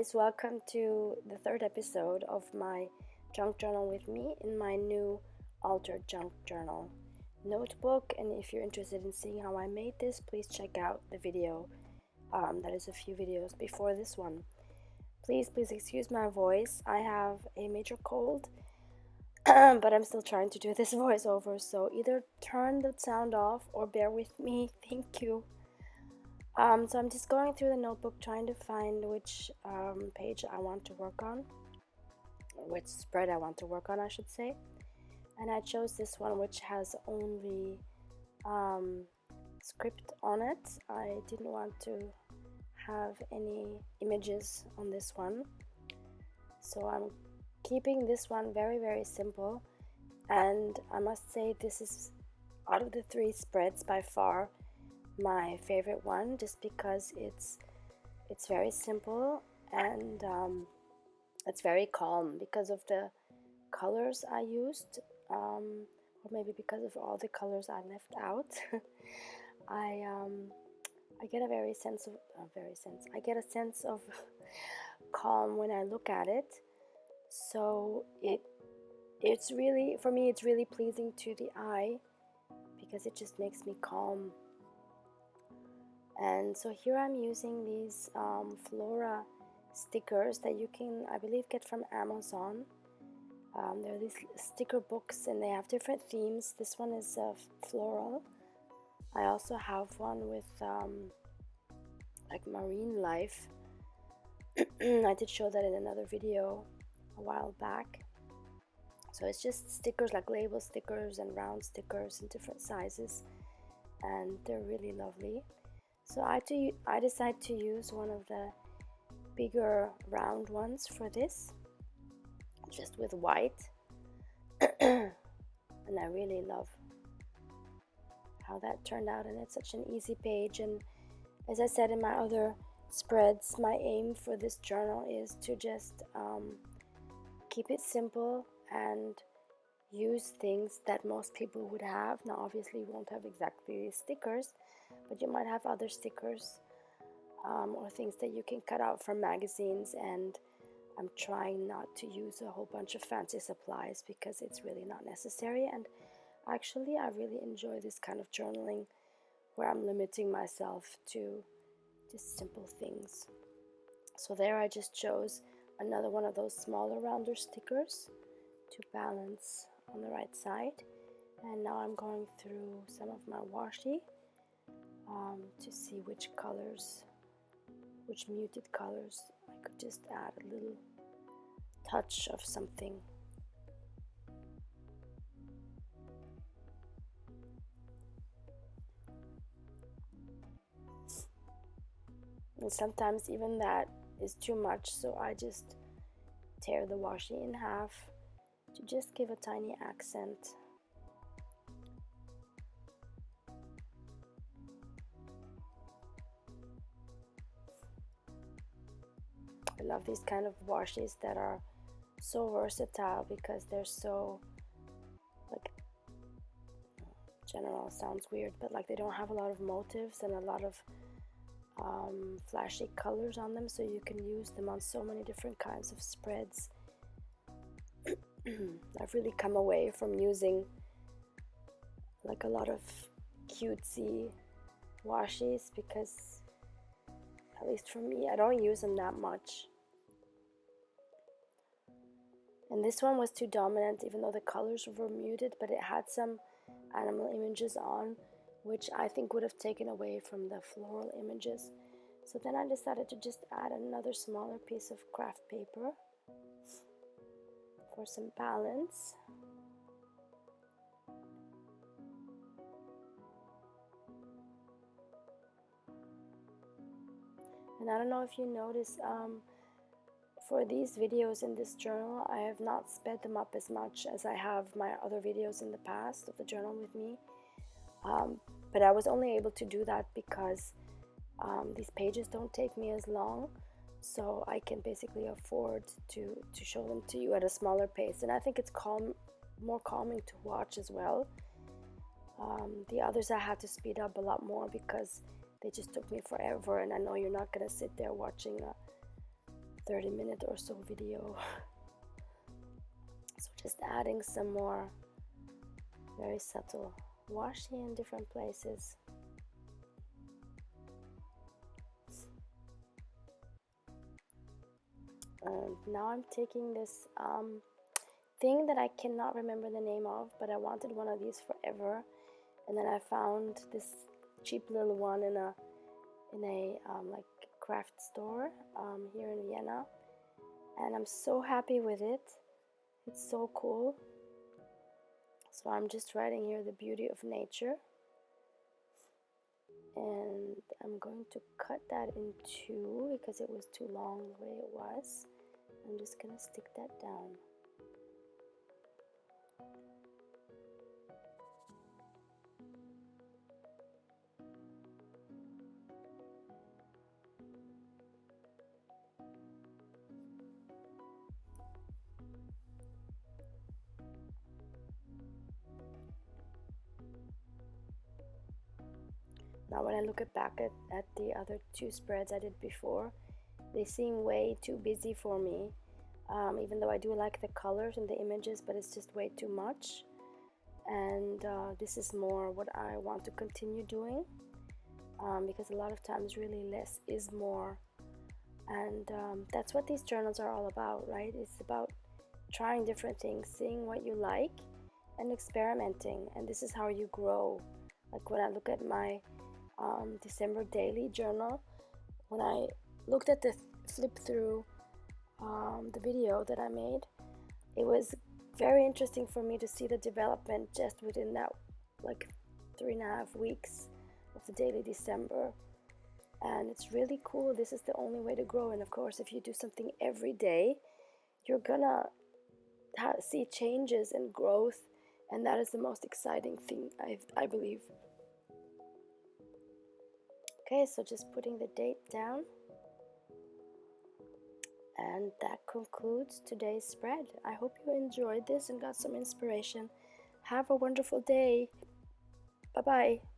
guys, welcome to the third episode of my junk journal with me in my new altered junk journal notebook. And if you're interested in seeing how I made this, please check out the video that is a few videos before this one. Please excuse my voice. I have a major cold, but I'm still trying to do this voiceover, so either turn the sound off or bear with me. Thank you. So I'm just going through the notebook trying to find which page I want to work on, or which spread I want to work on, I should say. And I chose this one, which has only script on it. I didn't want to have any images on this one, so I'm keeping this one very simple. And I must say, this is, out of the three spreads, by far my favorite one, just because it's very simple and it's very calm because of the colors I used, or maybe because of all the colors I left out. I get a I get a sense of calm when I look at it. So it's really, for me, it's really pleasing to the eye because it just makes me calm. And so here I'm using these Flora stickers that you can, I believe, get from Amazon. There are these sticker books and they have different themes. This one is floral. I also have one with like marine life. I did show that in another video a while back. So it's just stickers, like label stickers and round stickers in different sizes, and they're really lovely. So I decided to use one of the bigger round ones for this, just with white. And I really love how that turned out, and it's such an easy page. And as I said in my other spreads, my aim for this journal is to just keep it simple and use things that most people would have. Now obviously you won't have exactly these stickers, but you might have other stickers or things that you can cut out from magazines. And I'm trying not to use a whole bunch of fancy supplies because it's really not necessary. And actually I really enjoy this kind of journaling where I'm limiting myself to just simple things. So there I just chose another one of those smaller rounder stickers to balance on the right side. And now I'm going through some of my washi to see which colors, which muted colors I could just add a little touch of something. And sometimes even that is too much, so I just tear the washi in half to just give a tiny accent. I love these kind of washis that are so versatile because they're so, like, general sounds weird, but like they don't have a lot of motifs and a lot of flashy colors on them, so you can use them on so many different kinds of spreads. I've really come away from using like a lot of cutesy washis because, at least for me, I don't use them that much. And this one was too dominant, even though the colors were muted, but it had some animal images on, which I think would have taken away from the floral images. So then I decided to just add another smaller piece of craft paper for some balance. And I don't know if you notice, for these videos in this journal, I have not sped them up as much as I have my other videos in the past of the journal with me. But I was only able to do that because these pages don't take me as long, so I can basically afford to show them to you at a smaller pace. And I think it's more calming to watch as well. The others I had to speed up a lot more because they just took me forever, and I know you're not going to sit there watching 30-minute or so video. So just adding some more very subtle washi in different places. And now I'm taking this thing that I cannot remember the name of, but I wanted one of these forever, and then I found this cheap little one in a like craft store here in Vienna, and I'm so happy with it. It's so cool. So I'm just writing here the beauty of nature, and I'm going to cut that in two because it was too long the way it was. I'm just gonna stick that down. Now when I look back at the other two spreads I did before, they seem way too busy for me, even though I do like the colors and the images, but it's just way too much. And this is more what I want to continue doing, because a lot of times really less is more. And that's what these journals are all about, right? It's about trying different things, seeing what you like, and experimenting. And this is how you grow. Like when I look at my December daily journal, when I looked at the flip through the video that I made, it was very interesting for me to see the development just within that like 3.5 weeks of the daily December. And it's really cool. This is the only way to grow. And of course, if you do something every day, you're gonna see changes and growth, and that is the most exciting thing, I believe. Okay, so just putting the date down. And that concludes today's spread. I hope you enjoyed this and got some inspiration. Have a wonderful day. Bye-bye.